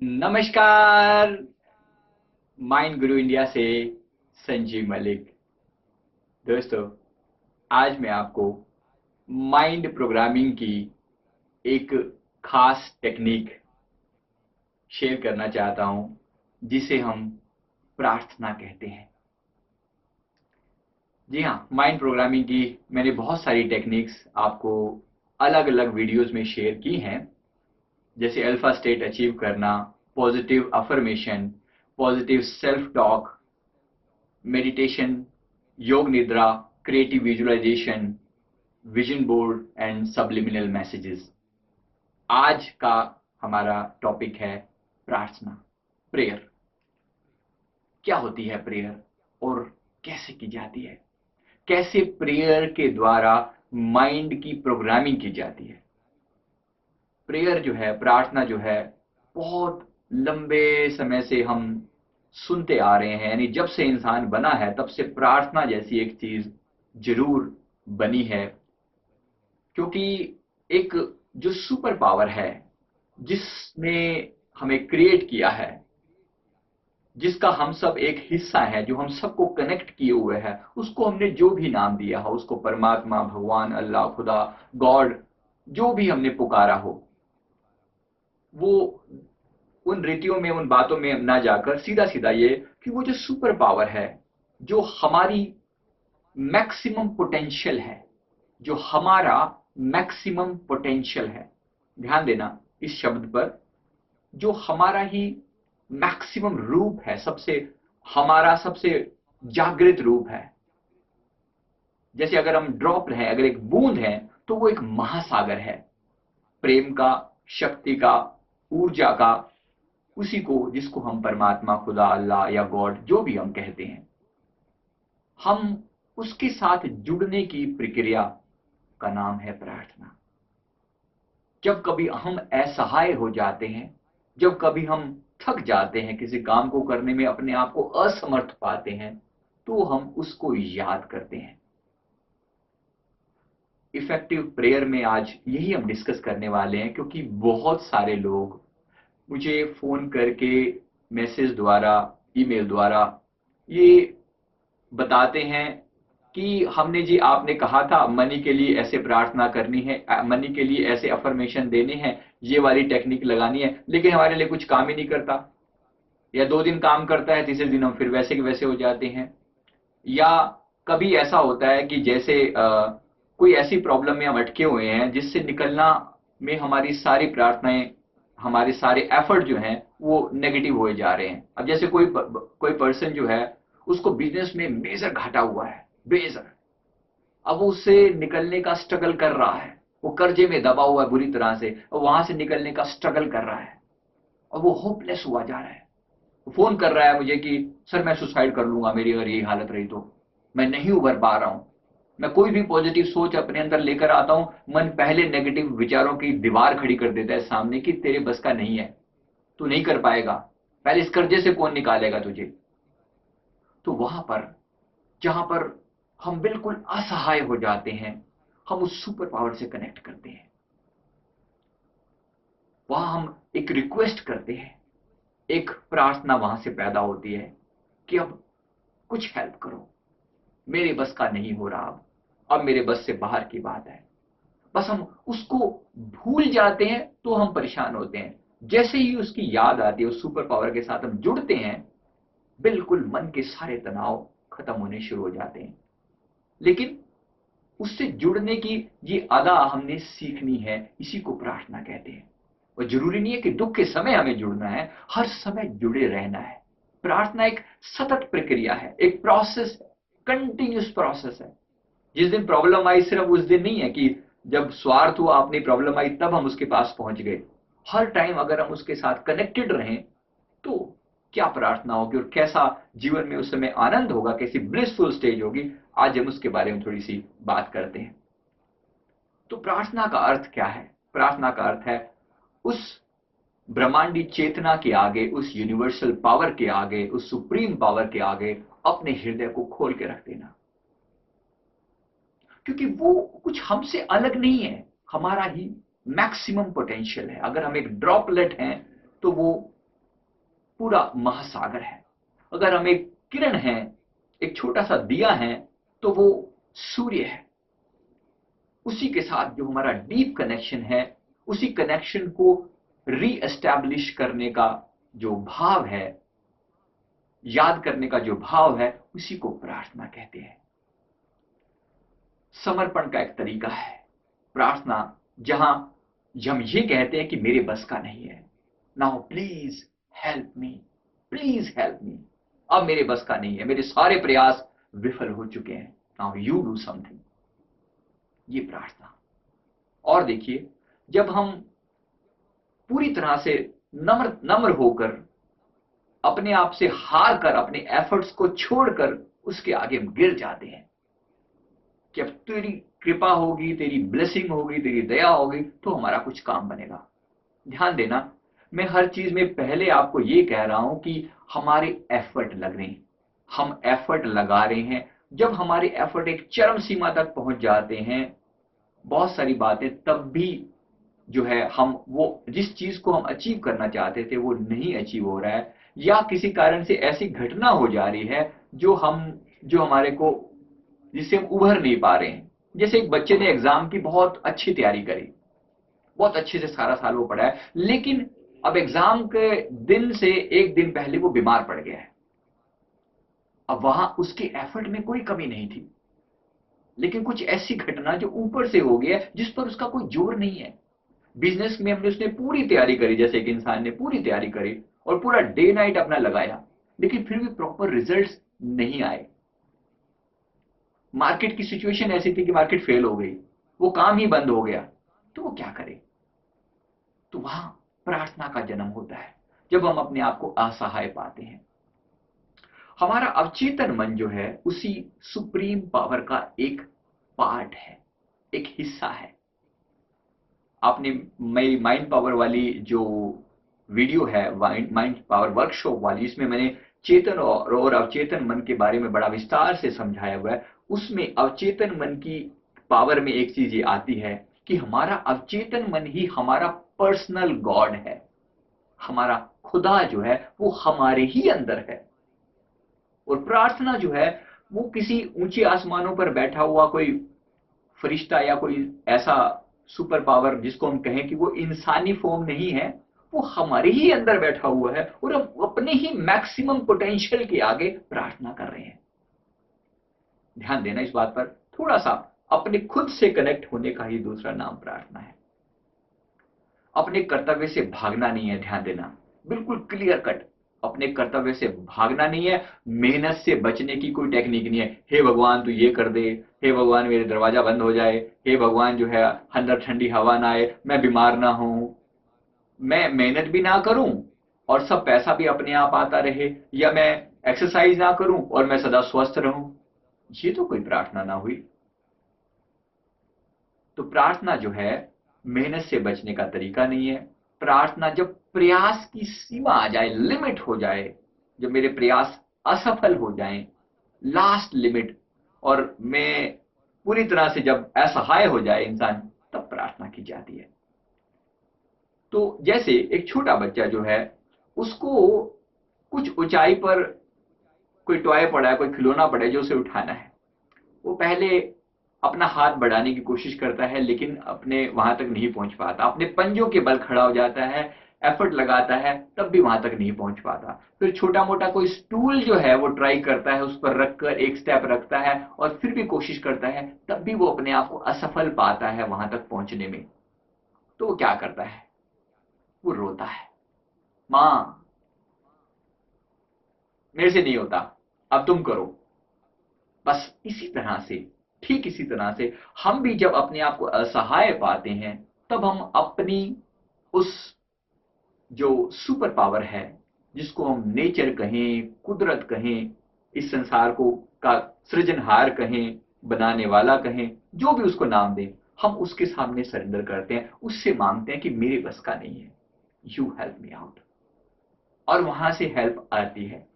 नमस्कार। माइंड गुरु इंडिया से संजीव मलिक। दोस्तों, आज मैं आपको माइंड प्रोग्रामिंग की एक खास टेक्निक शेयर करना चाहता हूं, जिसे हम प्रार्थना कहते हैं। जी हाँ, माइंड प्रोग्रामिंग की मैंने बहुत सारी टेक्निक्स आपको अलग अलग वीडियोस में शेयर की हैं, जैसे अल्फा स्टेट अचीव करना, positive affirmation, positive self talk, meditation, yoga nidra, creative visualisation, vision board and subliminal messages. आज का हमारा टॉपिक है प्रार्थना, प्रेयर। क्या होती है प्रेयर और कैसे की जाती है? कैसे प्रेयर के द्वारा माइंड की प्रोग्रामिंग की जाती है? प्रेयर जो है, प्रार्थना जो है, बहुत लंबे समय से हम सुनते आ रहे हैं। यानी जब से इंसान बना है तब से प्रार्थना जैसी एक चीज जरूर बनी है, क्योंकि एक जो सुपर पावर है जिसने हमें क्रिएट किया है, जिसका हम सब एक हिस्सा है, जो हम सबको कनेक्ट किए हुए हैं, उसको हमने जो भी नाम दिया हो, उसको परमात्मा, भगवान, अल्लाह, खुदा, गॉड, जो भी हमने पुकारा हो, वो उन रीतियों में, उन बातों में ना जाकर सीधा सीधा ये कि वो जो सुपर पावर है, जो हमारी मैक्सिमम पोटेंशियल है, जो हमारा मैक्सिमम पोटेंशियल है, ध्यान देना इस शब्द पर, जो हमारा ही मैक्सिमम रूप है, सबसे हमारा सबसे जागृत रूप है। जैसे अगर हम ड्रॉप हैं, अगर एक बूंद है, तो वो एक महासागर है, प्रेम का, शक्ति का, ऊर्जा का, उसी को जिसको हम परमात्मा, खुदा, अल्लाह या गॉड जो भी हम कहते हैं। हम उसके साथ जुड़ने की प्रक्रिया का नाम है प्रार्थना। जब कभी हम असहाय हो जाते हैं, जब कभी हम थक जाते हैं, किसी काम को करने में अपने आप को असमर्थ पाते हैं, तो हम उसको याद करते हैं। इफेक्टिव प्रेयर में आज यही हम डिस्कस करने वाले हैं, क्योंकि बहुत सारे लोग मुझे फोन करके, मैसेज द्वारा, ईमेल द्वारा ये बताते हैं कि हमने जी, आपने कहा था मनी के लिए ऐसे प्रार्थना करनी है, मनी के लिए ऐसे अफर्मेशन देने हैं, ये वाली टेक्निक लगानी है, लेकिन हमारे लिए कुछ काम ही नहीं करता, या 2 दिन काम करता है, तीसरे दिन हम फिर वैसे के वैसे हो जाते हैं। या कभी ऐसा होता है कि जैसे कोई ऐसी प्रॉब्लम में हम अटके हुए हैं जिससे निकलना में हमारी सारी प्रार्थनाएं, हमारे सारे एफर्ट जो हैं वो नेगेटिव हुए जा रहे हैं। अब जैसे कोई पर्सन जो है, उसको बिजनेस में मेजर घाटा हुआ है, बेजर। अब वो उससे निकलने का स्ट्रगल कर रहा है, वो कर्जे में दबा हुआ है बुरी तरह से, और वहां से निकलने का स्ट्रगल कर रहा है, और वो होपलेस हुआ जा रहा है। फोन कर रहा है मुझे कि सर मैं सुसाइड कर लूंगा, मेरी अगर यही हालत रही तो, मैं नहीं उभर पा रहा हूं। मैं कोई भी पॉजिटिव सोच अपने अंदर लेकर आता हूं, मन पहले नेगेटिव विचारों की दीवार खड़ी कर देता है सामने कि तेरे बस का नहीं है, तू नहीं कर पाएगा, पहले इस कर्जे से कौन निकालेगा तुझे। तो वहां पर, जहां पर हम बिल्कुल असहाय हो जाते हैं, हम उस सुपर पावर से कनेक्ट करते हैं। वहां हम एक रिक्वेस्ट करते हैं, एक प्रार्थना वहां से पैदा होती है कि अब कुछ हेल्प करो, मेरे बस का नहीं हो रहा, अब मेरे बस से बाहर की बात है। बस हम उसको भूल जाते हैं तो हम परेशान होते हैं। जैसे ही उसकी याद आती है, उस सुपर पावर के साथ हम जुड़ते हैं, बिल्कुल मन के सारे तनाव खत्म होने शुरू हो जाते हैं। लेकिन उससे जुड़ने की ये अदा हमने सीखनी है, इसी को प्रार्थना कहते हैं। और जरूरी नहीं है कि दुख के समय हमें जुड़ना है, हर समय जुड़े रहना है। प्रार्थना एक सतत प्रक्रिया है, एक प्रोसेस है, कंटिन्यूस प्रोसेस है। जिस दिन प्रॉब्लम आई, सिर्फ उस दिन नहीं है कि जब स्वार्थ हुआ, अपनी प्रॉब्लम आई तब हम उसके पास पहुंच गए। हर टाइम अगर हम उसके साथ कनेक्टेड रहें, तो क्या प्रार्थना होगी और कैसा जीवन में उस समय आनंद होगा, कैसी ब्लिसफुल स्टेज होगी, आज हम उसके बारे में थोड़ी सी बात करते हैं। तो प्रार्थना का अर्थ क्या है? प्रार्थना का अर्थ है उस ब्रह्मांडी चेतना के आगे, उस यूनिवर्सल पावर के आगे, उस सुप्रीम पावर के आगे अपने हृदय को खोल के रख देना। क्योंकि वो कुछ हमसे अलग नहीं है, हमारा ही मैक्सिमम पोटेंशियल है। अगर हम एक ड्रॉपलेट हैं, तो वो पूरा महासागर है। अगर हम एक किरण है, एक छोटा सा दिया है, तो वो सूर्य है। उसी के साथ जो हमारा डीप कनेक्शन है, उसी कनेक्शन को रीएस्टैब्लिश करने का जो भाव है, याद करने का जो भाव है, उसी को प्रार्थना कहते हैं। समर्पण का एक तरीका है प्रार्थना, जहां हम ये कहते हैं कि मेरे बस का नहीं है, now please help me, please help me. अब मेरे बस का नहीं है, मेरे सारे प्रयास विफल हो चुके हैं, नाउ यू डू समथिंग। ये प्रार्थना। और देखिए, जब हम पूरी तरह से नम्र नम्र होकर, अपने आप से हार कर, अपने एफर्ट्स को छोड़कर उसके आगे हम गिर जाते हैं कि अब तेरी कृपा होगी, तेरी ब्लेसिंग होगी, तेरी दया होगी तो हमारा कुछ काम बनेगा। ध्यान देना, मैं हर चीज में पहले आपको ये कह रहा हूं कि हमारे एफर्ट लग रहे हैं, हम एफर्ट लगा रहे हैं। जब हमारे एफर्ट एक चरम सीमा तक पहुंच जाते हैं, बहुत सारी बातें तब भी जो है, हम वो जिस चीज को हम अचीव करना चाहते थे वो नहीं अचीव हो रहा है, या किसी कारण से ऐसी घटना हो जा रही है जो हमारे को, जिससे हम उभर नहीं पा रहे हैं। जैसे एक बच्चे ने एग्जाम की बहुत अच्छी तैयारी करी, बहुत अच्छे से सारा साल वो पढ़ा है, लेकिन अब एग्जाम के दिन से एक दिन पहले वो बीमार पड़ गया है। अब वहां उसके एफर्ट में कोई कमी नहीं थी, लेकिन कुछ ऐसी घटना जो ऊपर से हो गया जिस पर उसका कोई जोर नहीं है। बिजनेस में हमने उसने पूरी तैयारी करी, जैसे एक इंसान ने पूरी तैयारी करी और पूरा डे नाइट अपना लगाया, लेकिन फिर भी प्रॉपर रिजल्ट्स नहीं आए। मार्केट की सिचुएशन ऐसी थी कि मार्केट फेल हो गई, वो काम ही बंद हो गया, तो वो क्या करे? तो वहां प्रार्थना का जन्म होता है, जब हम अपने आप को असहाय पाते हैं। हमारा अवचेतन मन जो है, उसी सुप्रीम पावर का एक पार्ट है, एक हिस्सा है। आपने मेरी माइंड पावर वाली जो वीडियो है, माइंड पावर वर्कशॉप वाली, इसमें मैंने चेतन और अवचेतन मन के बारे में बड़ा विस्तार से समझाया हुआ है। उसमें अवचेतन मन की पावर में एक चीज ये आती है कि हमारा अवचेतन मन ही हमारा पर्सनल गॉड है। हमारा खुदा जो है वो हमारे ही अंदर है। और प्रार्थना जो है वो किसी ऊंचे आसमानों पर बैठा हुआ कोई फरिश्ता या कोई ऐसा सुपर पावर जिसको हम कहें कि वो इंसानी फॉर्म नहीं है, वो हमारे ही अंदर बैठा हुआ है और हम अपने ही मैक्सिमम पोटेंशियल के आगे प्रार्थना कर रहे हैं। ध्यान देना इस बात पर, थोड़ा सा अपने खुद से कनेक्ट होने का ही दूसरा नाम प्रार्थना है। अपने कर्तव्य से भागना नहीं है, ध्यान देना, बिल्कुल क्लियर कट। अपने कर्तव्य से भागना नहीं है, मेहनत से बचने की कोई टेक्निक नहीं है। हे भगवान तू ये कर दे, हे भगवान मेरे दरवाजा बंद हो जाए, हे भगवान जो है अंदर ठंडी हवा ना आए, मैं बीमार ना हूं, मैं मेहनत भी ना करूं और सब पैसा भी अपने आप आता रहे, या मैं एक्सरसाइज ना करूं और मैं सदा स्वस्थ रहूं। ये तो कोई प्रार्थना ना हुई। तो प्रार्थना जो है मेहनत से बचने का तरीका नहीं है। प्रार्थना जब प्रयास की सीमा आ जाए, लिमिट हो जाए, जब मेरे प्रयास असफल हो जाएं, लास्ट लिमिट, और मैं पूरी तरह से जब असहाय हो जाए इंसान, तब प्रार्थना की जाती है। तो जैसे एक छोटा बच्चा जो है, उसको कुछ ऊंचाई पर कोई टॉय पड़ा है, कोई खिलौना पड़ा है जो उसे उठाना है, वो पहले अपना हाथ बढ़ाने की कोशिश करता है, लेकिन अपने वहां तक नहीं पहुंच पाता, अपने पंजों के बल खड़ा हो जाता है, एफर्ट लगाता है, तब भी वहां तक नहीं पहुंच पाता। फिर छोटा मोटा कोई स्टूल जो है वो ट्राई करता है, उस पर रखकर एक स्टेप रखता है और फिर भी कोशिश करता है, तब भी वो अपने आप को असफल पाता है वहां तक पहुंचने में। तो वो क्या करता है? वो रोता है, माँ मेरे से नहीं होता, अब तुम करो। बस इसी तरह से, ठीक इसी तरह से हम भी जब अपने आप को असहाय पाते हैं, तब हम अपनी उस जो सुपर पावर है, जिसको हम नेचर कहें, कुदरत कहें, इस संसार को का सृजनहार कहें, बनाने वाला कहें, जो भी उसको नाम दें, हम उसके सामने सरेंडर करते हैं, उससे मांगते हैं कि मेरे बस का नहीं है, यू हेल्प मी आउट। और वहां से हेल्प आती है।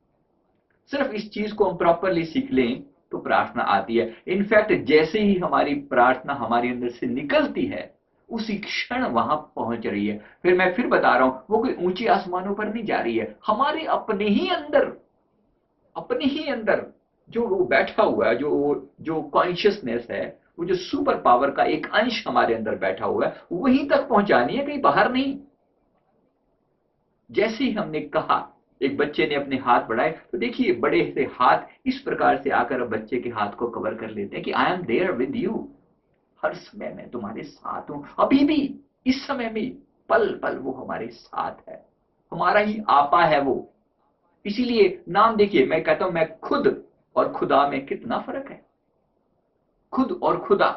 सिर्फ इस चीज को हम प्रॉपरली सीख लें तो प्रार्थना आती है। इनफैक्ट जैसे ही हमारी प्रार्थना हमारे अंदर से निकलती है, उसी क्षण वहां पहुंच रही है। फिर मैं फिर बता रहा हूं, वो कोई ऊंचे आसमानों पर नहीं जा रही है, हमारे अपने ही अंदर जो वो बैठा हुआ है, जो कॉन्शियसनेस है, वो जो सुपर पावर का एक अंश हमारे अंदर बैठा हुआ है, वहीं तक पहुंचानी है, कहीं बाहर नहीं। जैसे ही हमने कहा, एक बच्चे ने अपने हाथ बढ़ाए, तो देखिए बड़े से हाथ इस प्रकार से आकर बच्चे के हाथ को कवर कर लेते हैं कि I am there with you, हर समय मैं तुम्हारे साथ हूं, अभी भी, इस समय भी, पल पल वो हमारे साथ है, हमारा ही आपा है वो। इसीलिए नाम देखिए, मैं कहता हूं मैं खुद और खुदा में कितना फर्क है। खुद और खुदा,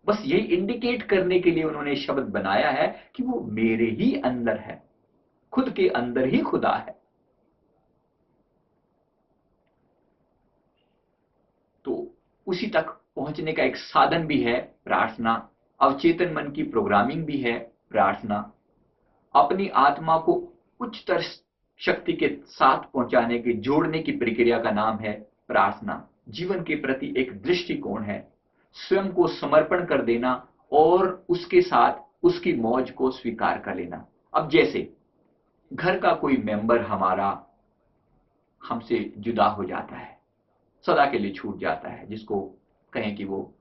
बस यही इंडिकेट करने के लिए उन्होंने शब्द बनाया है कि वो मेरे ही अंदर है, खुद के अंदर ही खुदा है। तो उसी तक पहुंचने का एक साधन भी है प्रार्थना, अवचेतन मन की प्रोग्रामिंग भी है प्रार्थना, अपनी आत्मा को उच्चतर शक्ति के साथ पहुंचाने के जोड़ने की प्रक्रिया का नाम है प्रार्थना। जीवन के प्रति एक दृष्टिकोण है, स्वयं को समर्पण कर देना और उसके साथ उसकी मौज को स्वीकार कर लेना। अब जैसे घर का कोई मेंबर हमारा हमसे जुदा हो जाता है, सदा के लिए छूट जाता है, जिसको कहें कि वो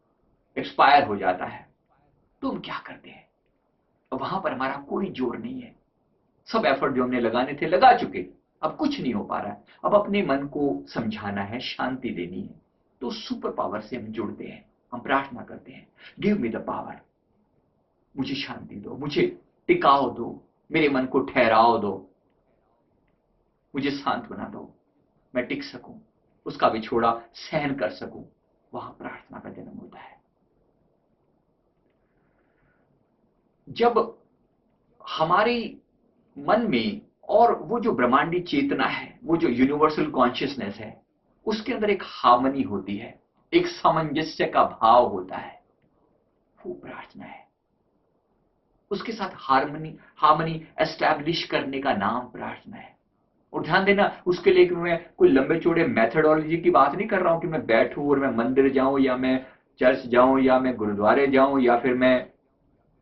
एक्सपायर हो जाता है, तो हम क्या करते हैं? वहां पर हमारा कोई जोर नहीं है, सब एफर्ट जो हमने लगाने थे लगा चुके, अब कुछ नहीं हो पा रहा है, अब अपने मन को समझाना है, शांति देनी है, तो सुपर पावर से हम जुड़ते हैं, हम प्रार्थना करते हैं, गिव मी द पावर, मुझे शांति दो, मुझे टिकाव दो, मेरे मन को ठहराव दो, मुझे शांत बना दो, मैं टिक सकूं, उसका विछोड़ा सहन कर सकूं। वहां प्रार्थना का जन्म होता है। जब हमारे मन में और वो जो ब्रह्मांडी चेतना है, वो जो यूनिवर्सल कॉन्शियसनेस है, उसके अंदर एक हार्मनी होती है, एक सामंजस्य का भाव होता है, वो प्रार्थना है। उसके साथ हार्मनी हार्मनी एस्टैब्लिश करने का नाम प्रार्थना है। और ध्यान देना, उसके लिए कि मैं कोई लंबे चौड़े मेथडोलॉजी की बात नहीं कर रहा हूं कि मैं बैठूं और मैं मंदिर जाऊं या मैं चर्च जाऊं या मैं गुरुद्वारे जाऊं या फिर मैं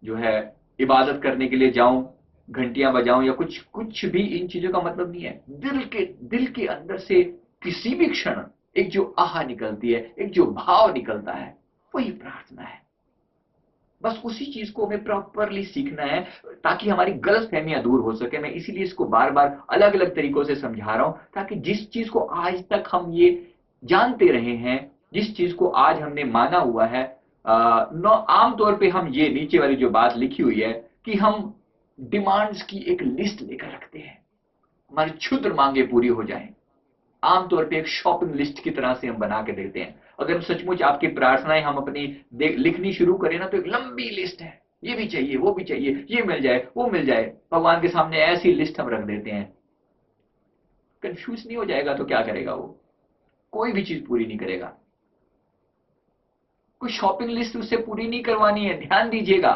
जो है इबादत करने के लिए जाऊं, घंटियां बजाऊं या कुछ कुछ भी, इन चीजों का मतलब नहीं है। दिल के अंदर से किसी भी क्षण एक जो आह निकलती है, एक जो भाव निकलता है, वही प्रार्थना है। बस उसी चीज को हमें प्रॉपरली सीखना है ताकि हमारी गलत फहमियां दूर हो सके। मैं इसीलिए इसको बार बार अलग अलग तरीकों से समझा रहा हूं, ताकि जिस चीज को आज तक हम ये जानते रहे हैं, जिस चीज को आज हमने माना हुआ है, आमतौर पे हम ये नीचे वाली जो बात लिखी हुई है कि हम डिमांड्स की एक लिस्ट लेकर रखते हैं, हमारी क्षुद्र मांगे पूरी हो जाएं, आमतौर पे एक शॉपिंग लिस्ट की तरह से हम बना के देते हैं। अगर हम सचमुच आपकी प्रार्थनाएं हम अपनी लिखनी शुरू करें ना, तो एक लंबी लिस्ट है, ये भी चाहिए, वो भी चाहिए, ये मिल जाए, वो मिल जाए, भगवान के सामने ऐसी लिस्ट हम रख देते हैं। कंफ्यूज नहीं हो जाएगा तो क्या करेगा वो? कोई भी चीज पूरी नहीं करेगा। कोई शॉपिंग लिस्ट उससे पूरी नहीं करवानी है। ध्यान दीजिएगा,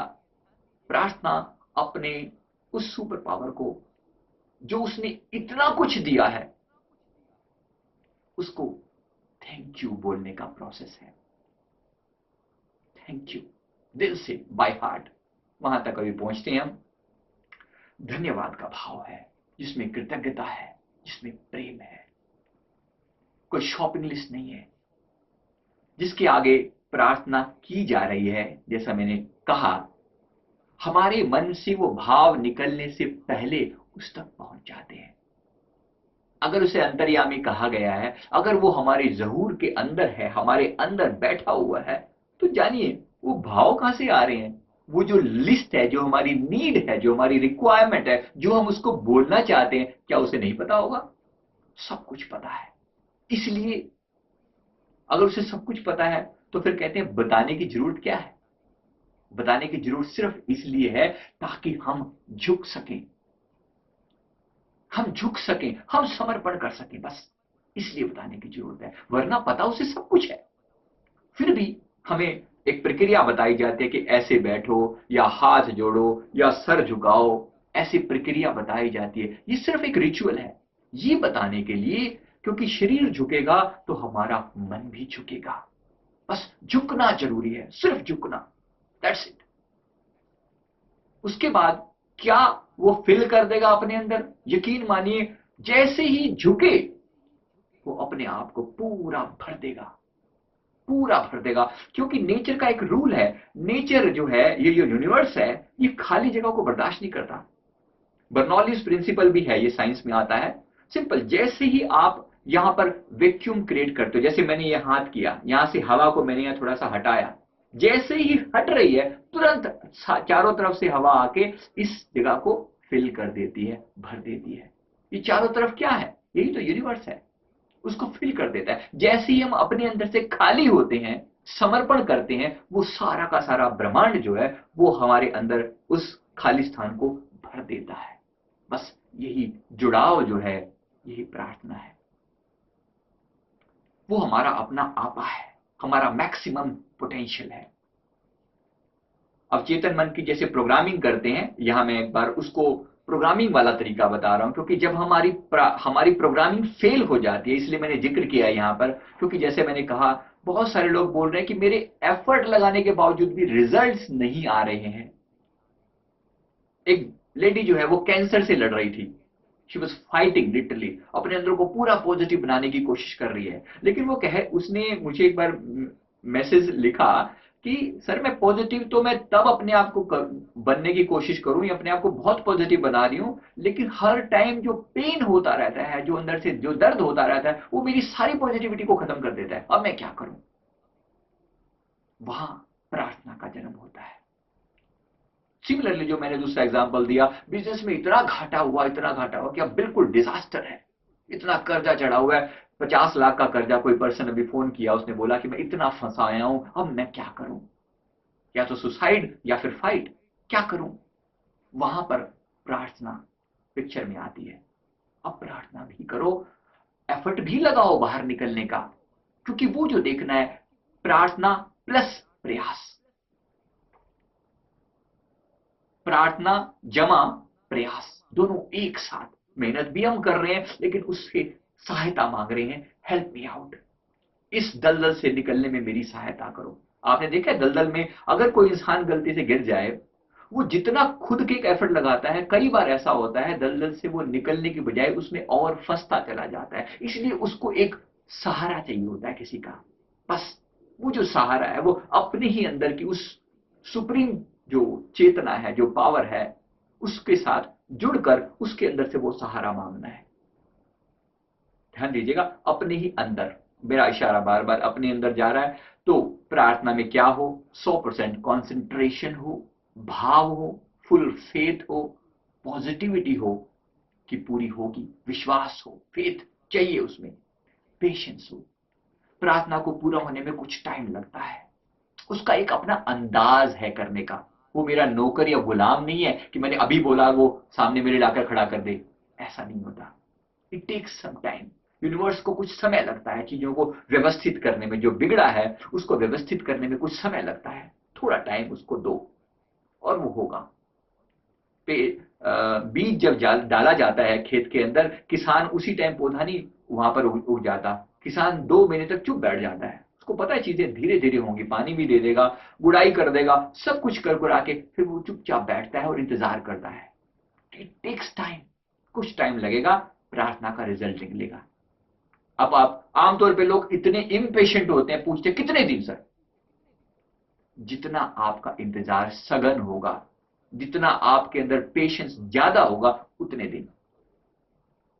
प्रार्थना अपने उस सुपर पावर को, जो उसने इतना कुछ दिया है, उसको थैंक यू बोलने का प्रोसेस है। थैंक यू, दिल से, बाय हार्ट, वहां तक अभी पहुंचते हैं हम। धन्यवाद का भाव है, जिसमें कृतज्ञता है, जिसमें प्रेम है। कोई शॉपिंग लिस्ट नहीं है जिसके आगे प्रार्थना की जा रही है। जैसा मैंने कहा, हमारे मन से वो भाव निकलने से पहले उस तक पहुंच जाते हैं। अगर उसे अंतर्यामी कहा गया है, अगर वो हमारे ज़हूर के अंदर है, हमारे अंदर बैठा हुआ है, तो जानिए वो भाव कहां से आ रहे हैं। वो जो लिस्ट है, जो हमारी नीड है, जो हमारी रिक्वायरमेंट है, जो हम उसको बोलना चाहते हैं, क्या उसे नहीं पता होगा? सब कुछ पता है। इसलिए अगर उसे सब कुछ पता है, तो फिर कहते हैं बताने की जरूरत क्या है? बताने की जरूरत सिर्फ इसलिए है ताकि हम झुक सकें, हम झुक सकें, हम समर्पण कर सकें, बस इसलिए बताने की जरूरत है। वरना पता उसे सब कुछ है, फिर भी हमें एक प्रक्रिया बताई जाती है कि ऐसे बैठो या हाथ जोड़ो या सर झुकाओ, ऐसी प्रक्रिया बताई जाती है। ये सिर्फ एक रिचुअल है, ये बताने के लिए, क्योंकि शरीर झुकेगा तो हमारा मन भी झुकेगा। बस झुकना जरूरी है, सिर्फ झुकना, दैट्स इट। उसके बाद क्या वो फिल कर देगा अपने अंदर? यकीन मानिए, जैसे ही झुके वो अपने आप को पूरा भर देगा, पूरा भर देगा। क्योंकि नेचर का एक रूल है, नेचर जो है, ये जो यूनिवर्स है, ये खाली जगह को बर्दाश्त नहीं करता। बर्नौलीज प्रिंसिपल भी है, ये साइंस में आता है। सिंपल, जैसे ही आप यहां पर वैक्यूम क्रिएट करते हो, जैसे मैंने ये हाथ किया, यहां से हवा को मैंने यहां थोड़ा सा हटाया, जैसे ही हट रही है तुरंत चारों तरफ से हवा आके इस जगह को फिल कर देती है, भर देती है। ये चारों तरफ क्या है? यही तो यूनिवर्स है, उसको फिल कर देता है। जैसे ही हम अपने अंदर से खाली होते हैं, समर्पण करते हैं, वो सारा का सारा ब्रह्मांड जो है वो हमारे अंदर उस खाली स्थान को भर देता है। बस यही जुड़ाव जो है, यही प्रार्थना है। वो हमारा अपना आपा है, हमारा मैक्सिमम पोटेंशियल है। अब चेतन मन की जैसे प्रोग्रामिंग करते हैं, यहां मैं एक बार उसको प्रोग्रामिंग वाला तरीका बता रहा हूं, क्योंकि जब हमारी प्रोग्रामिंग फेल हो जाती है, इसलिए मैंने जिक्र किया है यहां पर। क्योंकि जैसे मैंने कहा, बहुत सारे लोग बोल रहे हैं कि मेरे एफर्ट लगाने के बावजूद भी रिजल्ट्स नहीं आ रहे हैं। एक लेडी जो है वो कैंसर से लड़ रही थी, शी वॉज फाइटिंग लिटरली, अपने अंदर को पूरा पॉजिटिव बनाने की कोशिश कर रही है। लेकिन उसने मुझे एक बार मैसेज लिखा कि सर, मैं पॉजिटिव तो मैं तब अपने आप को बनने की कोशिश करूं, या अपने आप को बहुत पॉजिटिव बना रही हूं, लेकिन हर टाइम जो पेन होता रहता है, जो अंदर से जो दर्द होता रहता है, वो मेरी सारी पॉजिटिविटी को खत्म कर देता है। अब मैं क्या करूं? वहां प्रार्थना का जन्म होता है। सिमिलरली, जो मैंने दूसरा एग्जांपल दिया, बिजनेस में इतना घाटा हुआ कि अब बिल्कुल डिजास्टर है, इतना कर्जा चढ़ा हुआ है, 50 लाख का कर्जा। कोई पर्सन अभी फोन किया, उसने बोला कि मैं इतना फंसा आया हूं, अब मैं क्या करूं? या तो सुसाइड या फिर फाइट, क्या करूं? वहां पर प्रार्थना पिक्चर में आती है। अब प्रार्थना भी करो, एफर्ट भी लगाओ बाहर निकलने का, क्योंकि वो जो देखना है, प्रार्थना प्लस प्रयास, प्रार्थना जमा प्रयास, दोनों एक साथ। मेहनत भी हम कर रहे हैं, लेकिन उससे सहायता मांग रहे हैं, हेल्प मी आउट, इस दलदल से निकलने में मेरी सहायता करो। आपने देखा है, दलदल में अगर कोई इंसान गलती से गिर जाए, वो जितना खुद के एक एफर्ट लगाता है, कई बार ऐसा होता है दलदल से वो निकलने की बजाय उसमें और फंसता चला जाता है। इसलिए उसको एक सहारा चाहिए होता है किसी का। बस वो जो सहारा है, वो अपने ही अंदर की उस सुप्रीम जो चेतना है, जो पावर है, उसके साथ जुड़कर उसके अंदर से वो सहारा मांगना है। ध्यान दीजिएगा, अपने ही अंदर, मेरा इशारा बार बार अपने अंदर जा रहा है। तो प्रार्थना में क्या हो? 100% कॉन्सेंट्रेशन हो, भाव हो, फुल फेथ हो, पॉजिटिविटी हो कि पूरी होगी, विश्वास हो, फेथ चाहिए उसमें, पेशेंस हो। प्रार्थना को पूरा होने में कुछ टाइम लगता है, उसका एक अपना अंदाज है करने का। वो मेरा नौकर या गुलाम नहीं है कि मैंने अभी बोला वो सामने मेरे लाकर खड़ा कर दे, ऐसा नहीं होता। It takes some time. Universe को कुछ समय लगता है चीजों को व्यवस्थित करने में, जो बिगड़ा है उसको व्यवस्थित करने में कुछ समय लगता है। थोड़ा टाइम उसको दो और वो होगा। बीज जब डाला जाता है खेत के अंदर, किसान उसी टाइम पौधा नहीं वहां पर उग जाता। किसान 2 महीने तक चुप बैठ जाता है, उसको पता है चीजें धीरे धीरे होंगी, पानी भी दे देगा, गुड़ाई कर देगा, सब कुछ कर आके फिर वो चुपचाप बैठता है और इंतजार करता है। इट टेक्स टाइम, कुछ टाइम लगेगा, प्रार्थना का रिजल्ट निकलेगा। अब आप आमतौर पे लोग इतने इम्पेशेंट होते हैं, पूछते कितने दिन सर? जितना आपका इंतजार सघन होगा, जितना आपके अंदर पेशेंस ज्यादा होगा, उतने दिन,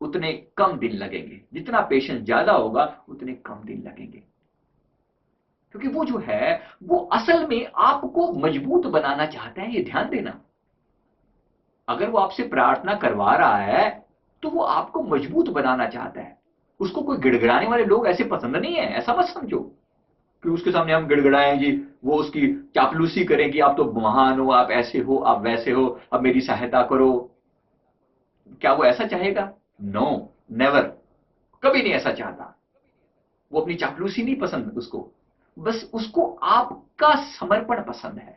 उतने कम दिन लगेंगे। जितना पेशेंस ज्यादा होगा, उतने कम दिन लगेंगे। क्योंकि वो जो है, वो असल में आपको मजबूत बनाना चाहता है, ये ध्यान देना। अगर वो आपसे प्रार्थना करवा रहा है, तो वो आपको मजबूत बनाना चाहता है। उसको कोई गिड़गिड़ाने वाले लोग ऐसे पसंद नहीं है, ऐसा मत समझो कि उसके सामने हम गिड़गिड़ाएं जी, वो उसकी चापलूसी करें कि आप तो महान हो, आप ऐसे हो, आप वैसे हो, अब मेरी सहायता करो। क्या वो ऐसा चाहेगा? नो, नेवर, कभी नहीं ऐसा चाहता। वो अपनी चापलूसी नहीं पसंद उसको, बस उसको आपका समर्पण पसंद है।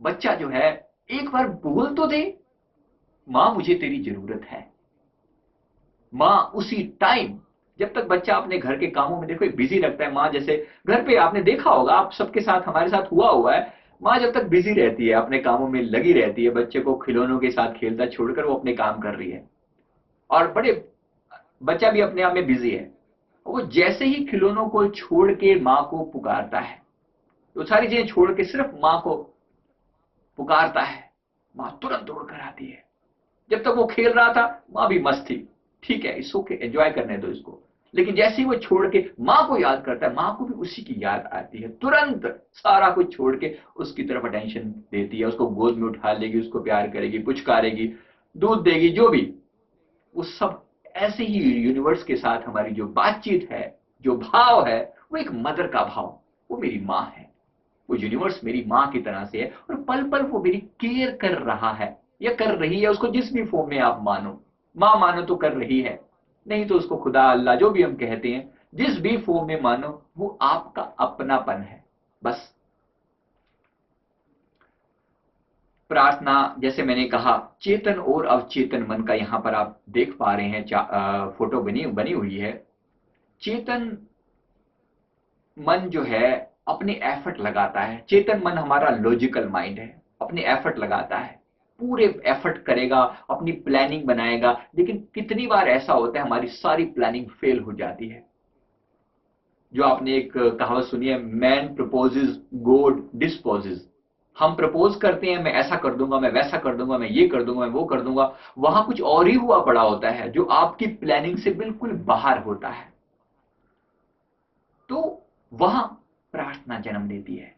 बच्चा जो है, एक बार बोल तो दे, मां मुझे तेरी जरूरत है। मां उसी टाइम, जब तक बच्चा अपने घर के कामों में देखो बिजी रखता है, मां जैसे घर पे आपने देखा होगा, आप सबके साथ, हमारे साथ हुआ है, माँ जब तक बिजी रहती है, अपने कामों में लगी रहती है, बच्चे को खिलौनों के साथ खेलता छोड़कर वो अपने काम कर रही है, और बड़े बच्चा भी अपने आप में बिजी है। वो जैसे ही खिलौनों को छोड़ के माँ को पुकारता है, तो सारी चीजें छोड़ के सिर्फ माँ को पुकारता है, माँ तुरंत दौड़ कर आती है। जब तक वो खेल रहा था माँ भी मस्त थी, ठीक है इसको एंजॉय करने दो इसको। लेकिन जैसे ही वो छोड़ के माँ को याद करता है, माँ को भी उसी की याद आती है, तुरंत सारा कुछ छोड़ के उसकी तरफ अटेंशन देती है, उसको गोद में उठा लेगी, उसको प्यार करेगी, पुचकारेगी, दूध देगी, जो भी। वो सब ऐसे ही यूनिवर्स के साथ हमारी जो बातचीत है, जो भाव है, वो एक मदर का भाव, वो मेरी माँ है। वो यूनिवर्स मेरी माँ की तरह से है, और पल पल वो मेरी केयर कर रहा है या कर रही है, उसको जिस भी फॉर्म में आप मानो। माँ मानो तो कर रही है, नहीं तो उसको खुदा अल्लाह जो भी हम कहते हैं, जिस भी फॉर्म में मानो, वो आपका अपनापन है बस। प्रार्थना, जैसे मैंने कहा, चेतन और अवचेतन मन का यहां पर आप देख पा रहे हैं, फोटो बनी बनी हुई है। चेतन मन जो है अपने एफर्ट लगाता है, चेतन मन हमारा लॉजिकल माइंड है, अपने एफर्ट लगाता है, पूरे एफर्ट करेगा, अपनी प्लानिंग बनाएगा। लेकिन कितनी बार ऐसा होता है हमारी सारी प्लानिंग फेल हो जाती है। जो आपने एक कहावत सुनी है, मैन प्रपोजेज गॉड डिस्पोजेज। हम प्रपोज करते हैं, मैं ऐसा कर दूंगा, मैं वैसा कर दूंगा, मैं ये कर दूंगा, मैं वो कर दूंगा, वहां कुछ और ही हुआ पड़ा होता है जो आपकी प्लानिंग से बिल्कुल बाहर होता है। तो वहां प्रार्थना जन्म लेती है,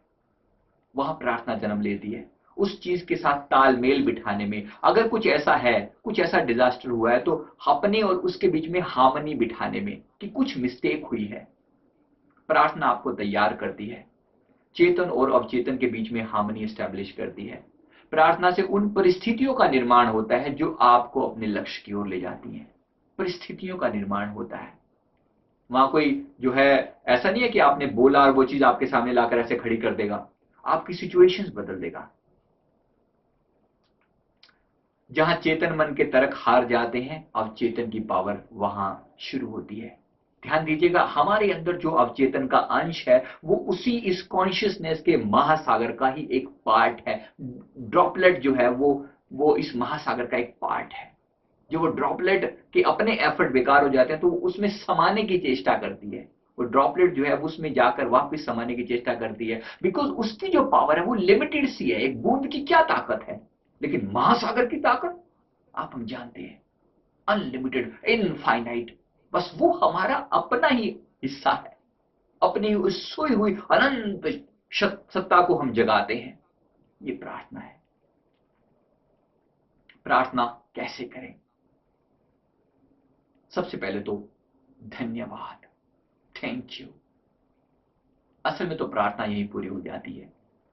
वहां प्रार्थना जन्म लेती है, उस चीज के साथ तालमेल बिठाने में। अगर कुछ ऐसा है, कुछ ऐसा डिजास्टर हुआ है, तो अपने और उसके बीच में हार्मनी बिठाने में कि कुछ मिस्टेक हुई है, प्रार्थना आपको तैयार करती है, चेतन और अवचेतन के बीच में हार्मनी एस्टैब्लिश करती है। प्रार्थना से उन परिस्थितियों का निर्माण होता है जो आपको अपने लक्ष्य की ओर ले जाती हैं। परिस्थितियों का निर्माण होता है। वहां कोई जो है, ऐसा नहीं है कि आपने बोला और वो चीज आपके सामने लाकर ऐसे खड़ी कर देगा, आपकी सिचुएशंस बदल देगा। जहां चेतन मन के तर्क हार जाते हैं, अवचेतन की पावर वहां शुरू होती है। ध्यान दीजिएगा, हमारे अंदर जो अवचेतन का अंश है, वो उसी इस कॉन्शियसनेस के महासागर का ही एक पार्ट है। ड्रॉपलेट जो है वो इस महासागर का एक पार्ट है। जो वो ड्रॉपलेट के अपने एफर्ट बेकार हो जाते हैं, तो वो उसमें समाने की चेष्टा करती है। वो ड्रॉपलेट जो है उसमें जाकर वापस समाने की चेष्टा करती है, बिकॉज उसकी जो पावर है वो लिमिटेड सी है। एक बूंद की क्या ताकत है, लेकिन महासागर की ताकत आप हम जानते हैं, अनलिमिटेड, इनफाइनाइट। बस वो हमारा अपना ही हिस्सा है, अपनी उस सोई हुई अनंत सत्ता को हम जगाते हैं। ये प्रार्थना है। प्रार्थना कैसे करें? सबसे पहले तो धन्यवाद, थैंक यू। असल में तो प्रार्थना यही पूरी हो जाती है,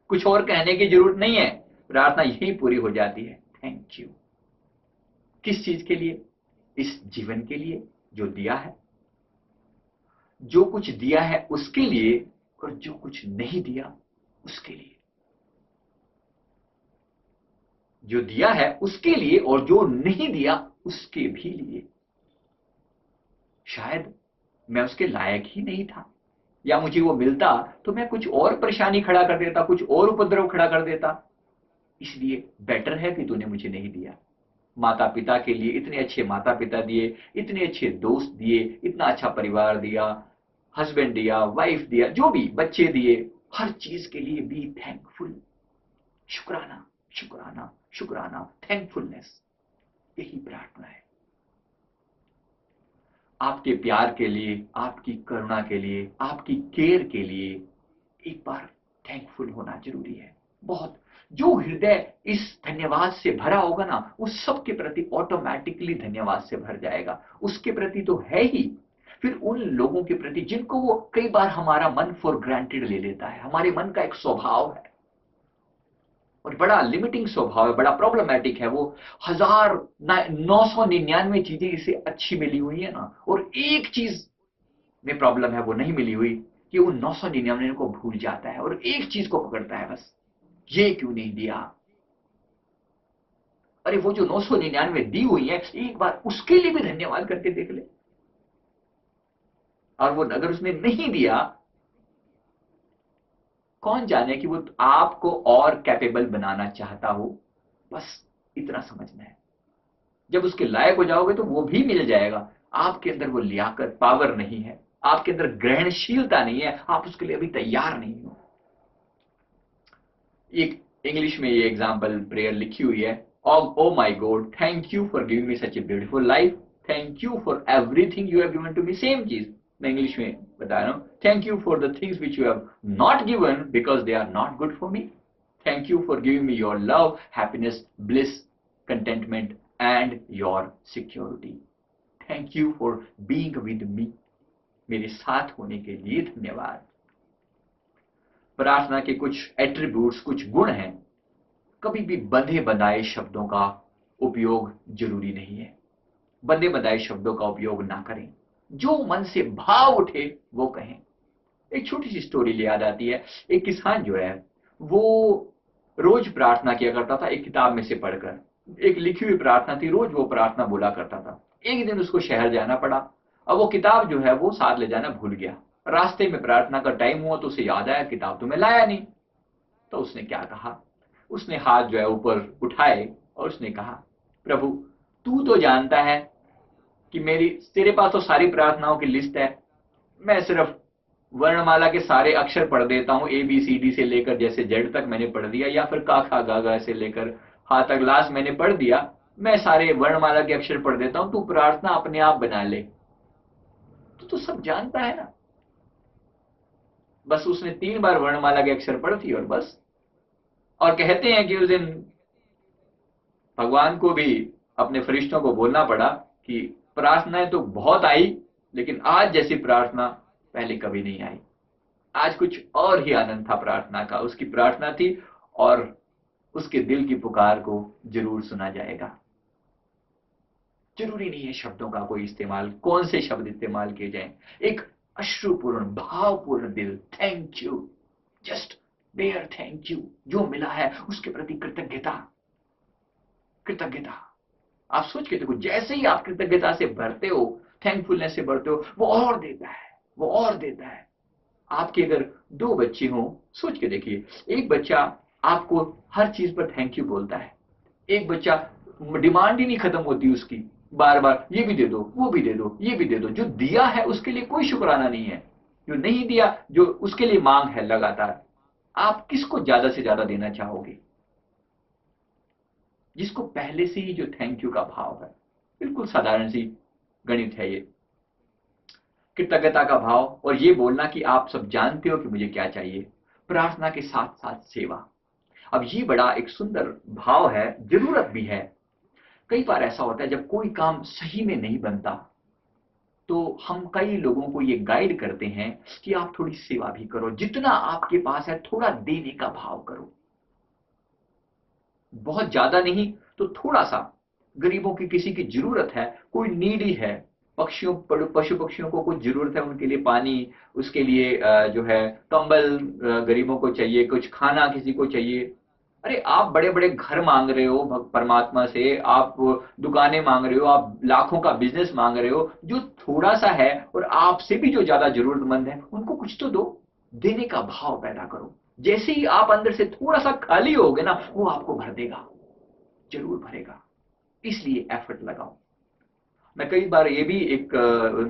कुछ और कहने की जरूरत नहीं है, प्रार्थना यही पूरी हो जाती है। Thank you. किस चीज के लिए? इस जीवन के लिए जो दिया है, जो कुछ दिया है उसके लिए, और जो कुछ नहीं दिया उसके लिए। जो दिया है उसके लिए, और जो नहीं दिया उसके भी लिए। शायद मैं उसके लायक ही नहीं था, या मुझे वो मिलता तो मैं कुछ और परेशानी खड़ा कर देता, कुछ और उपद्रव खड़ा कर देता। इसलिए बेटर है कि तूने मुझे नहीं दिया। माता पिता के लिए इतने अच्छे माता पिता दिए, इतने अच्छे दोस्त दिए, इतना अच्छा परिवार दिया, हस्बैंड दिया, वाइफ दिया, जो भी बच्चे दिए, हर चीज के लिए बी थैंकफुल। शुक्राना, शुक्राना, शुक्राना, थैंकफुलनेस। यही प्रार्थना है। आपके प्यार के लिए, आपकी करुणा के लिए, आपकी केयर के लिए एक बार थैंकफुल होना जरूरी है, बहुत। जो हृदय इस धन्यवाद से भरा होगा ना, उस सब के प्रति ऑटोमेटिकली धन्यवाद से भर जाएगा। उसके प्रति तो है ही, फिर उन लोगों के प्रति जिनको वो कई बार हमारा मन फॉर ग्रांटेड ले लेता है। हमारे मन का एक स्वभाव है, और बड़ा लिमिटिंग स्वभाव है, बड़ा प्रॉब्लमैटिक है वो। 1999 चीजें इसे अच्छी मिली हुई है ना, और एक चीज में प्रॉब्लम है, वो नहीं मिली हुई, कि वो 999 को भूल जाता है और एक चीज को पकड़ता है बस, ये क्यों नहीं दिया। अरे वो जो 999 दी हुई है, एक बार उसके लिए भी धन्यवाद करके देख ले। और वो अगर उसने नहीं दिया, कौन जाने कि वो आपको और कैपेबल बनाना चाहता हो, बस इतना समझना है। जब उसके लायक हो जाओगे तो वो भी मिल जाएगा। आपके अंदर वो लियाकत, पावर नहीं है, आपके अंदर ग्रहणशीलता नहीं है, आप उसके लिए अभी तैयार नहीं हो। एक इंग्लिश में ये एग्जाम्पल प्रेयर लिखी हुई है, oh my God, thank you for giving me such a beautiful life, thank you for everything you have given to me. Same चीज मैं इंग्लिश में बता रहा हूँ, thank you for the things which you have not given because they are not good for me, thank you for giving me your love, happiness, bliss, contentment and your security. Thank you for being with me, मेरे साथ होने के लिए धन्यवाद। प्रार्थना के कुछ attributes, कुछ गुण हैं। कभी भी बंधे बंधाए शब्दों का उपयोग जरूरी नहीं है। बंधे बंधाए शब्दों का उपयोग ना करें, जो मन से भाव उठे वो कहें। एक छोटी सी स्टोरी याद आती है। एक किसान जो है वो रोज प्रार्थना किया करता था, एक किताब में से पढ़कर। एक लिखी हुई प्रार्थना थी, रोज वो प्रार्थना बोला करता था। एक दिन उसको शहर जाना पड़ा। अब वो किताब जो है वो साथ ले जाना भूल गया। रास्ते में प्रार्थना का टाइम हुआ तो उसे याद आया, किताब तो मैं लाया नहीं। तो उसने क्या कहा, उसने हाथ जो है ऊपर उठाए और उसने कहा, प्रभु तू तो जानता है कि मेरी, तेरे पास तो सारी प्रार्थनाओं की लिस्ट है, मैं सिर्फ वर्णमाला के सारे अक्षर पढ़ देता हूँ, ए बी सी डी से लेकर जैसे जेड तक मैंने पढ़ दिया, या फिर का खा गा गा से लेकर हा तक लास्ट मैंने पढ़ दिया, मैं सारे वर्णमाला के अक्षर पढ़ देता हूँ, तू प्रार्थना अपने आप बना ले। तो सब जानता है ना। बस उसने 3 बार वर्णमाला के अक्षर पढ़ थी और बस। और कहते हैं कि उस दिन भगवान को भी अपने फरिश्तों को बोलना पड़ा कि प्रार्थनाएं तो बहुत आई, लेकिन आज जैसी प्रार्थना पहले कभी नहीं आई। आज कुछ और ही आनंद था प्रार्थना का। उसकी प्रार्थना थी और उसके दिल की पुकार को जरूर सुना जाएगा। जरूरी नहीं है शब्दों का कोई इस्तेमाल, कौन से शब्द इस्तेमाल किए जाएं। एक अश्रुपूर्ण, भावपूर्ण दिल, thank you, just bare thank you, जो मिला है उसके प्रति कृतज्ञता। कृतज्ञता, आप सोच के देखो, जैसे ही आप कृतज्ञता से भरते हो, थैंकफुलनेस से भरते हो, वो और देता है, वो और देता है। आपके अगर 2 बच्चे हों, सोच के देखिए, एक बच्चा आपको हर चीज पर थैंक यू बोलता है, एक बच्चा डिमांड ही नहीं खत्म होती उसकी, बार बार ये भी दे दो, वो भी दे दो, ये भी दे दो। जो दिया है उसके लिए कोई शुक्राना नहीं है, जो नहीं दिया, जो उसके लिए मांग है लगातार। आप किसको ज्यादा से ज्यादा देना चाहोगे? जिसको पहले से ही जो थैंक यू का भाव है। बिल्कुल साधारण सी गणित है ये, कृतज्ञता का भाव और ये बोलना कि आप सब जानते हो कि मुझे क्या चाहिए। प्रार्थना के साथ साथ सेवा। अब ये बड़ा एक सुंदर भाव है, जरूरत भी है। कई बार ऐसा होता है जब कोई काम सही में नहीं बनता तो हम कई लोगों को ये गाइड करते हैं कि आप थोड़ी सेवा भी करो, जितना आपके पास है थोड़ा देने का भाव करो। बहुत ज्यादा नहीं तो थोड़ा सा। गरीबों की किसी की जरूरत है, कोई नीडी है, पक्षियों, पशु पक्षियों को कुछ जरूरत है, उनके लिए पानी, उसके लिए जो है कंबल, गरीबों को चाहिए, कुछ खाना किसी को चाहिए। अरे आप बड़े बड़े घर मांग रहे हो परमात्मा से, आप दुकानें मांग रहे हो, आप लाखों का बिजनेस मांग रहे हो, जो थोड़ा सा है और आपसे भी जो ज्यादा जरूरतमंद है उनको कुछ तो दो। देने का भाव पैदा करो। जैसे ही आप अंदर से थोड़ा सा खाली होगे ना, वो आपको भर देगा, जरूर भरेगा। इसलिए एफर्ट लगाओ। मैं कई बार ये भी एक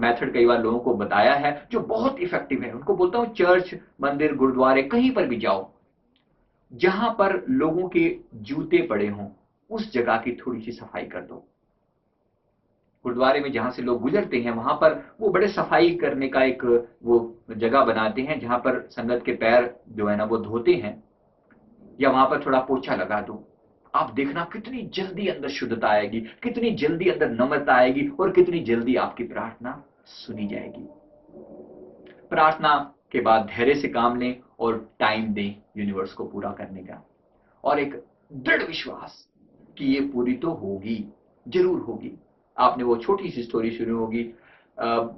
मेथड कई बार लोगों को बताया है जो बहुत इफेक्टिव है। उनको बोलता हूँ, चर्च, मंदिर, गुरुद्वारे, कहीं पर भी जाओ, जहां पर लोगों के जूते पड़े हों उस जगह की थोड़ी सी सफाई कर दो। गुरुद्वारे में जहां से लोग गुजरते हैं वहां पर वो बड़े सफाई करने का एक वो जगह बनाते हैं जहां पर संगत के पैर जो है ना वो धोते हैं, या वहां पर थोड़ा पोछा लगा दो। आप देखना कितनी जल्दी अंदर शुद्धता आएगी, कितनी जल्दी अंदर नम्रता आएगी और कितनी जल्दी आपकी प्रार्थना सुनी जाएगी। प्रार्थना के बाद धैर्य से काम लें और टाइम दें यूनिवर्स को पूरा करने का, और एक दृढ़ विश्वास कि ये पूरी तो होगी, जरूर होगी। आपने वो छोटी सी स्टोरी सुनी होगी,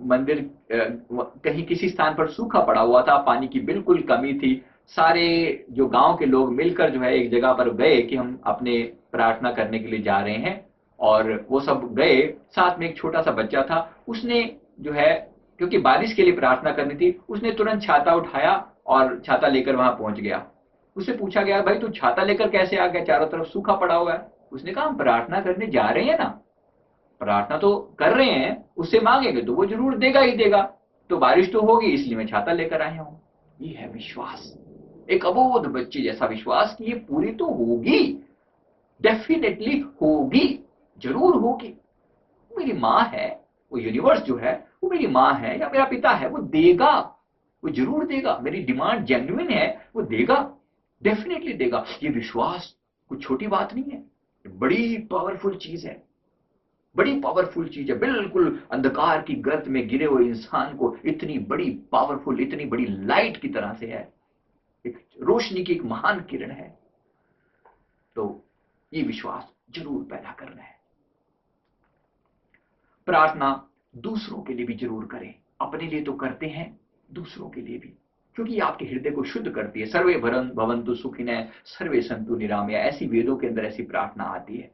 मंदिर, कहीं किसी स्थान पर सूखा पड़ा हुआ था, पानी की बिल्कुल कमी थी। सारे जो गांव के लोग मिलकर जो है एक जगह पर गए कि हम अपने प्रार्थना करने के लिए जा रहे हैं, और वो सब गए। साथ में एक छोटा सा बच्चा था, उसने जो है, क्योंकि बारिश के लिए प्रार्थना करनी थी, उसने तुरंत छाता उठाया और छाता लेकर वहां पहुंच गया। उससे पूछा गया, भाई तू छाता लेकर कैसे आ गया, चारों तरफ सूखा पड़ा हुआ है। उसने कहा, हम प्रार्थना करने जा रहे हैं ना, प्रार्थना तो कर रहे हैं, उससे मांगेंगे तो वो जरूर देगा ही देगा, तो बारिश तो होगी इसलिए मैं छाता लेकर आया हूं। ये है विश्वास, एक अबोध बच्चे जैसा विश्वास कि ये पूरी तो होगी, डेफिनेटली होगी, जरूर होगी। मेरी माँ है, वो यूनिवर्स जो है वो मेरी माँ है या मेरा पिता है, वो देगा, वो जरूर देगा। मेरी डिमांड जेन्युइन है, वो देगा, डेफिनेटली देगा। ये विश्वास कोई छोटी बात नहीं है, बड़ी पावरफुल चीज है, बड़ी पावरफुल चीज है। बिल्कुल अंधकार की गर्त में गिरे हुए इंसान को इतनी बड़ी पावरफुल, इतनी बड़ी लाइट की तरह से है, एक रोशनी की एक महान किरण है। तो ये विश्वास जरूर पैदा करना है। प्रार्थना दूसरों के लिए भी जरूर करें, अपने लिए तो करते हैं, दूसरों के लिए भी, क्योंकि ये आपके हृदय को शुद्ध करती है। सर्वे भवन्तु सुखिनः सर्वे सन्तु निरामया, ऐसी वेदों के अंदर ऐसी प्रार्थना आती है।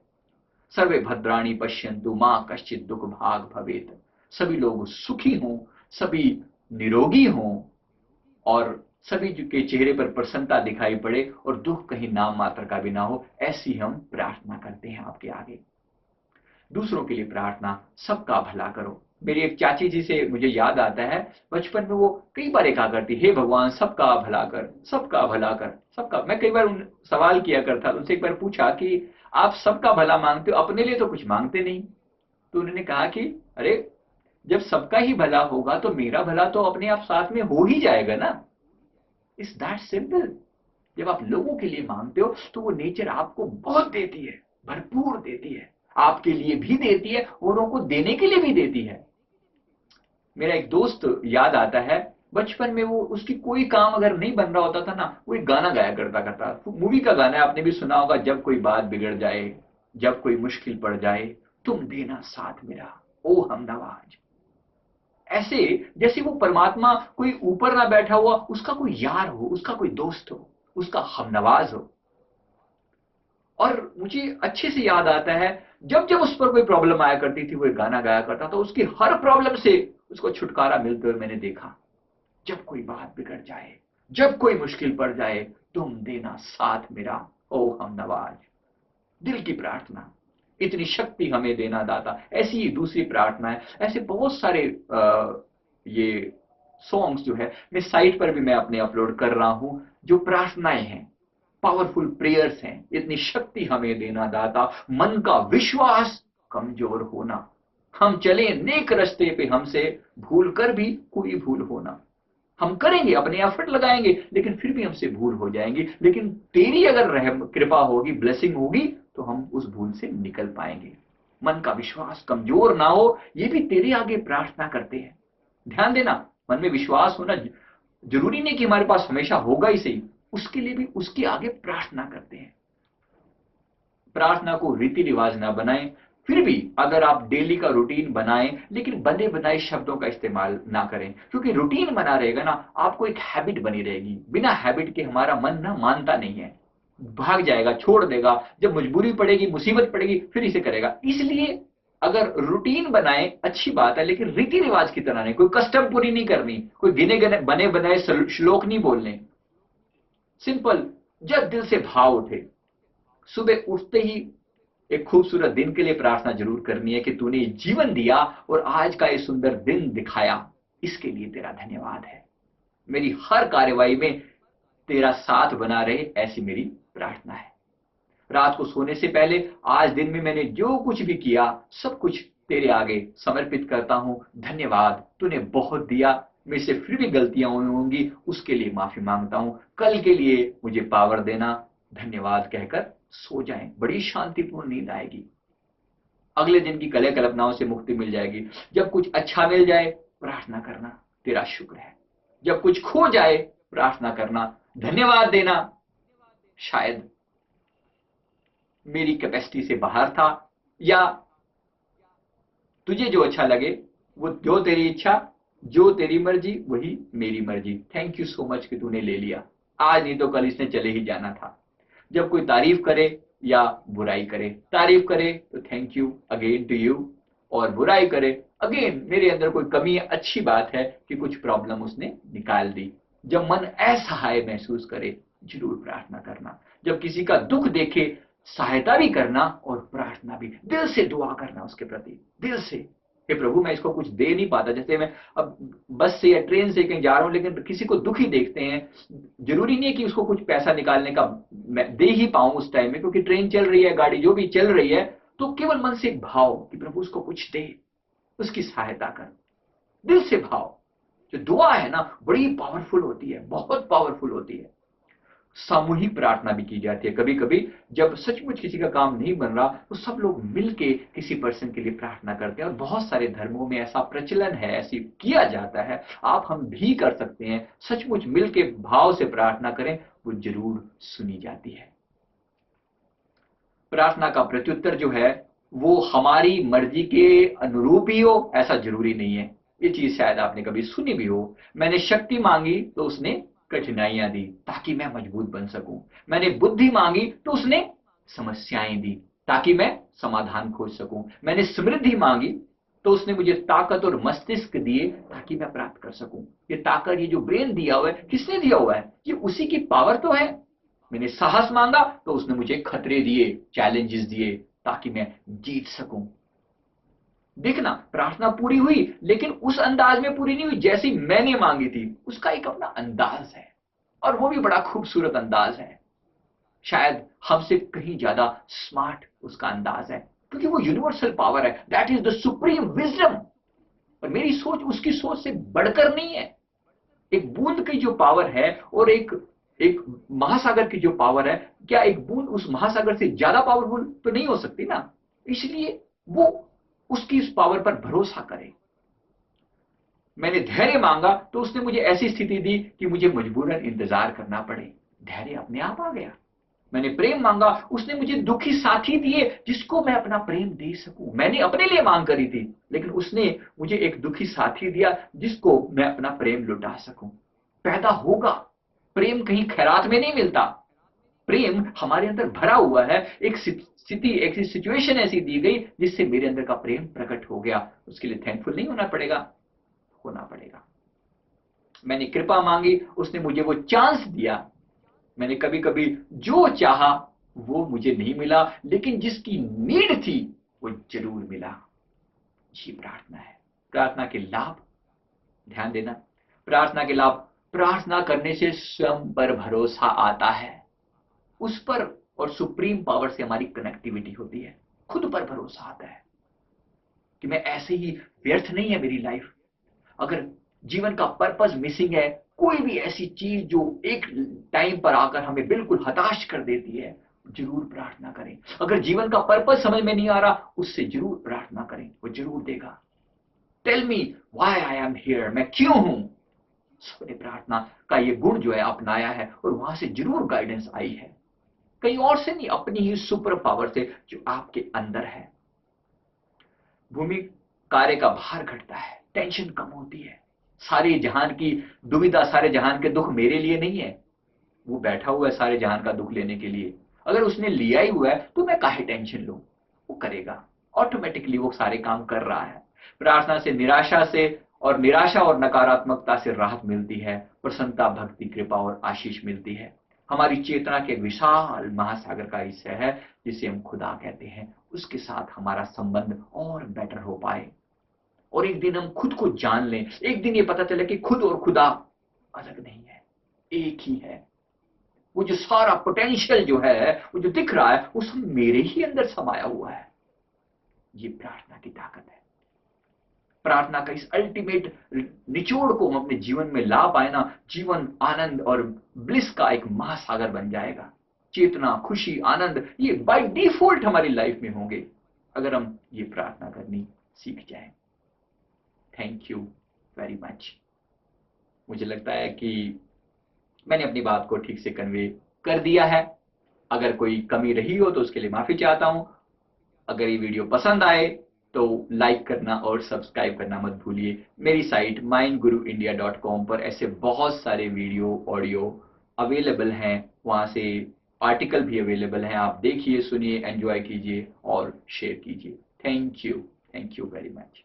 सर्वे भद्राणि पश्यन्तु मां कश्चित् दुख भाग भवेत्, सभी लोग सुखी हों, सभी निरोगी हों, और सभी के चेहरे पर प्रसन्नता दिखाई पड़े और दुख कहीं नाम मात्र का भी ना हो, ऐसी हम प्रार्थना करते हैं आपके आगे। दूसरों के लिए प्रार्थना, सबका भला करो। मेरी एक चाची जी से मुझे याद आता है, बचपन में वो कई बार कहा करती, हे भगवान सबका भला कर, सबका भला कर, सबका। मैं कई बार उन सवाल किया करता, उनसे एक बार पूछा कि आप सबका भला मांगते हो, अपने लिए तो कुछ मांगते नहीं। तो उन्होंने कहा कि अरे जब सबका ही भला होगा तो मेरा भला तो अपने आप साथ में हो ही जाएगा ना। It's that simple. जब आप लोगों के लिए मांगते हो तो वो नेचर आपको बहुत देती है, भरपूर देती है, आपके लिए भी देती है, औरों को देने के लिए भी देती है। मेरा एक दोस्त याद आता है, बचपन में वो, उसकी कोई काम अगर नहीं बन रहा होता था ना, वो एक गाना गाया करता मूवी का गाना है, आपने भी सुना होगा, जब कोई बात बिगड़ जाए, जब कोई मुश्किल पड़ जाए, तुम देना साथ मेरा, ओ हमनवाज। ऐसे जैसे वो परमात्मा कोई ऊपर ना बैठा हुआ, उसका कोई यार हो, उसका कोई दोस्त हो, उसका हमनवाज हो। और मुझे अच्छे से याद आता है, जब जब उस पर कोई प्रॉब्लम आया करती थी, वो एक गाना गाया करता था, उसकी हर प्रॉब्लम से उसको छुटकारा मिलते हुए मैंने देखा। जब कोई बात बिगड़ जाए, जब कोई मुश्किल पड़ जाए, तुम देना साथ मेरा, ओ हमनवाज। दिल की प्रार्थना, इतनी शक्ति हमें देना दाता। ऐसी ही दूसरी प्रार्थना है। ऐसे बहुत सारे ये सॉन्ग्स जो है, मैं साइट पर भी मैं अपने अपलोड कर रहा हूं, जो प्रार्थनाएं हैं, पावरफुल प्रेयर्स हैं। इतनी शक्ति हमें देना दाता, मन का विश्वास कमजोर होना, हम चले नेक रास्ते पे, हमसे भूल कर भी कोई भूल होना। हम करेंगे, अपने एफर्ट लगाएंगे, लेकिन फिर भी हमसे भूल हो जाएंगी, लेकिन तेरी अगर रहम कृपा होगी, ब्लेसिंग होगी, तो हम उस भूल से निकल पाएंगे। मन का विश्वास कमजोर ना हो, ये भी तेरे आगे प्रार्थना करते हैं। ध्यान देना, मन में विश्वास होना जरूरी नहीं कि हमारे पास हमेशा होगा ही सही, उसके लिए भी उसके आगे प्रार्थना करते हैं। प्रार्थना को रीति रिवाज ना बनाएं, फिर भी अगर आप डेली का रूटीन बनाएं, लेकिन बने बनाए शब्दों का इस्तेमाल ना करें, क्योंकि रूटीन बना रहेगा ना, आपको एक हैबिट बनी रहेगी। बिना हैबिट के हमारा मन ना मानता नहीं है, भाग जाएगा, छोड़ देगा, जब मजबूरी पड़ेगी, मुसीबत पड़ेगी, फिर इसे करेगा। इसलिए अगर रूटीन बनाए अच्छी बात है, लेकिन रीति रिवाज की तरह नहीं, कोई कस्टम पूरी नहीं करनी, कोई गिने गने बने बनाए श्लोक नहीं बोलने। सिंपल, जब दिल से भाव उठे, सुबह उठते ही एक खूबसूरत दिन के लिए प्रार्थना जरूर करनी है कि तूने जीवन दिया और आज का ये सुंदर दिन दिखाया, इसके लिए तेरा धन्यवाद है। मेरी हर कार्यवाही में तेरा साथ बना रहे, ऐसी मेरी प्रार्थना है। रात को सोने से पहले आज दिन में मैंने जो कुछ भी किया, सब कुछ तेरे आगे समर्पित करता हूं। धन्यवाद, तूने बहुत दिया, मेरे से फिर भी गलतियां हुई होंगी, उसके लिए माफी मांगता हूं। कल के लिए मुझे पावर देना, धन्यवाद कहकर सो जाएं, बड़ी शांतिपूर्ण नींद आएगी। अगले दिन की कलह कल्पनाओं से मुक्ति मिल जाएगी। जब कुछ अच्छा मिल जाए, प्रार्थना करना, तेरा शुक्र है। जब कुछ खो जाए, प्रार्थना करना, धन्यवाद देना, शायद मेरी कैपेसिटी से बाहर था, या तुझे जो अच्छा लगे, वो जो तेरी इच्छा, जो तेरी मर्जी, वही मेरी मर्जी। थैंक यू सो मच कि तूने ले लिया, आज नहीं तो कल इसने चले ही जाना था। जब कोई तारीफ करे या बुराई करे, तारीफ करे तो thank you again to you, और बुराई करे, अगेन मेरे अंदर कोई कमी है, अच्छी बात है कि कुछ प्रॉब्लम उसने निकाल दी। जब मन असहाय महसूस करे, जरूर प्रार्थना करना। जब किसी का दुख देखे, सहायता भी करना और प्रार्थना भी, दिल से दुआ करना उसके प्रति, दिल से। हे प्रभु, मैं इसको कुछ दे नहीं पाता, जैसे मैं अब बस से या ट्रेन से कहीं जा रहा हूं, लेकिन किसी को दुखी देखते हैं, जरूरी नहीं है कि उसको कुछ पैसा निकालने का मैं दे ही पाऊं उस टाइम में, क्योंकि ट्रेन चल रही है, गाड़ी जो भी चल रही है, तो केवल मन से एक भाव कि प्रभु उसको कुछ दे, उसकी सहायता कर, दिल से भाव। जो दुआ है ना, बड़ी पावरफुल होती है, बहुत पावरफुल होती है। सामूहिक प्रार्थना भी की जाती है। कभी कभी जब सचमुच किसी का काम नहीं बन रहा, तो सब लोग मिलके किसी पर्सन के लिए प्रार्थना करते हैं, और बहुत सारे धर्मों में ऐसा प्रचलन है, ऐसी किया जाता है। आप हम भी कर सकते हैं, सचमुच मिलके भाव से प्रार्थना करें, वो जरूर सुनी जाती है। प्रार्थना का प्रत्युत्तर जो है, वो हमारी मर्जी के अनुरूप ही हो, ऐसा जरूरी नहीं है। ये चीज शायद आपने कभी सुनी भी हो। मैंने शक्ति मांगी तो उसने कठिनाइयां दी ताकि मैं मजबूत बन सकूं। मैंने बुद्धि मांगी तो उसने समस्याएं दी ताकि मैं समाधान खोज सकूं। मैंने समृद्धि मांगी तो उसने मुझे ताकत और मस्तिष्क दिए ताकि मैं प्राप्त कर सकूं। ये ताकत, ये जो ब्रेन दिया हुआ है, किसने दिया हुआ है? ये उसी की पावर तो है। मैंने साहस मांगा तो उसने मुझे खतरे दिए, चैलेंजेस दिए ताकि मैं जीत सकूं। देखना, प्रार्थना पूरी हुई, लेकिन उस अंदाज में पूरी नहीं हुई जैसी मैंने मांगी थी। उसका एक अपना अंदाज है, और वो भी बड़ा खूबसूरत अंदाज है। शायद हमसे कहीं ज्यादा स्मार्ट उसका अंदाज है, क्योंकि वो यूनिवर्सल पावर है। That is the supreme wisdom. और मेरी सोच उसकी सोच से बढ़कर नहीं है। एक बूंद की जो पावर है और एक एक महासागर की जो पावर है, क्या एक बूंद उस महासागर से ज्यादा पावरफुल तो नहीं हो सकती ना? इसलिए वो उसकी इस पावर पर भरोसा करे। मैंने धैर्य मांगा तो उसने मुझे ऐसी स्थिति दी कि मुझे मजबूरन इंतजार करना पड़े। धैर्य अपने आप आ गया। मैंने प्रेम मांगा, उसने मुझे दुखी साथी दिए जिसको मैं अपना प्रेम दे सकूं। मैंने अपने लिए मांग करी थी, लेकिन उसने मुझे एक दुखी साथी दिया जिसको मैं अपना प्रेम लुटा सकूं। पैदा होगा। प्रेम कहीं खैरात में नहीं मिलता। प्रेम हमारे अंदर भरा हुआ है। एक स्थिति, एक सिचुएशन ऐसी दी गई जिससे मेरे अंदर का प्रेम प्रकट हो गया। उसके लिए थैंकफुल नहीं होना पड़ेगा, होना पड़ेगा। मैंने कृपा मांगी, उसने मुझे वो चांस दिया। मैंने कभी कभी जो चाहा वो मुझे नहीं मिला, लेकिन जिसकी नीड थी वो जरूर मिला। ये प्रार्थना है। प्रार्थना के लाभ, ध्यान देना, प्रार्थना के लाभ, प्रार्थना करने से स्वयं पर भरोसा आता है। उस पर और सुप्रीम पावर से हमारी कनेक्टिविटी होती है। खुद पर भरोसा आता है कि मैं ऐसे ही, व्यर्थ नहीं है मेरी लाइफ। अगर जीवन का पर्पस मिसिंग है, कोई भी ऐसी चीज जो एक टाइम पर आकर हमें बिल्कुल हताश कर देती है, जरूर प्रार्थना करें। अगर जीवन का पर्पस समझ में नहीं आ रहा, उससे जरूर प्रार्थना करें, वो जरूर देगा। Tell me why I am here, मैं क्यों हूं। सबने प्रार्थना का ये गुण जो है अपनाया है, और वहां से जरूर गाइडेंस आई है। कहीं और से नहीं, अपनी ही सुपर पावर से जो आपके अंदर है। भूमि कार्य का भार घटता है, टेंशन कम होती है। सारे जहान की दुविधा, सारे जहान के दुख मेरे लिए नहीं है। वो बैठा हुआ है सारे जहान का दुख लेने के लिए। अगर उसने लिया ही हुआ है तो मैं काहे टेंशन लूं। वो करेगा, ऑटोमेटिकली वो सारे काम कर रहा है। प्रार्थना से निराशा और नकारात्मकता से राहत मिलती है। प्रसन्नता, भक्ति, कृपा और आशीष मिलती है। हमारी चेतना के विशाल महासागर का हिस्सा है जिसे हम खुदा कहते हैं। उसके साथ हमारा संबंध और बेटर हो पाए, और एक दिन हम खुद को जान लें। एक दिन ये पता चले कि खुद और खुदा अलग नहीं है, एक ही है। वो जो सारा पोटेंशियल जो है, वो जो दिख रहा है, वो सब मेरे ही अंदर समाया हुआ है। ये प्रार्थना की ताकत है। प्रार्थना का इस अल्टीमेट निचोड़ को हम अपने जीवन में ला पाए ना, जीवन आनंद और ब्लिस का एक महासागर बन जाएगा। चेतना, खुशी, आनंद, ये बाय डिफॉल्ट हमारी लाइफ में होंगे अगर हम ये प्रार्थना करनी सीख जाएं। Thank you very much. मुझे लगता है कि मैंने अपनी बात को ठीक से कन्वे कर दिया है। अगर कोई कमी रही हो तो उसके लिए माफी चाहता हूं। अगर ये वीडियो पसंद आए तो लाइक करना और सब्सक्राइब करना मत भूलिए। मेरी साइट mindguruindia.com पर ऐसे बहुत सारे वीडियो, ऑडियो अवेलेबल हैं। वहां से आर्टिकल भी अवेलेबल हैं। आप देखिए, सुनिए, एंजॉय कीजिए और शेयर कीजिए। Thank you very much.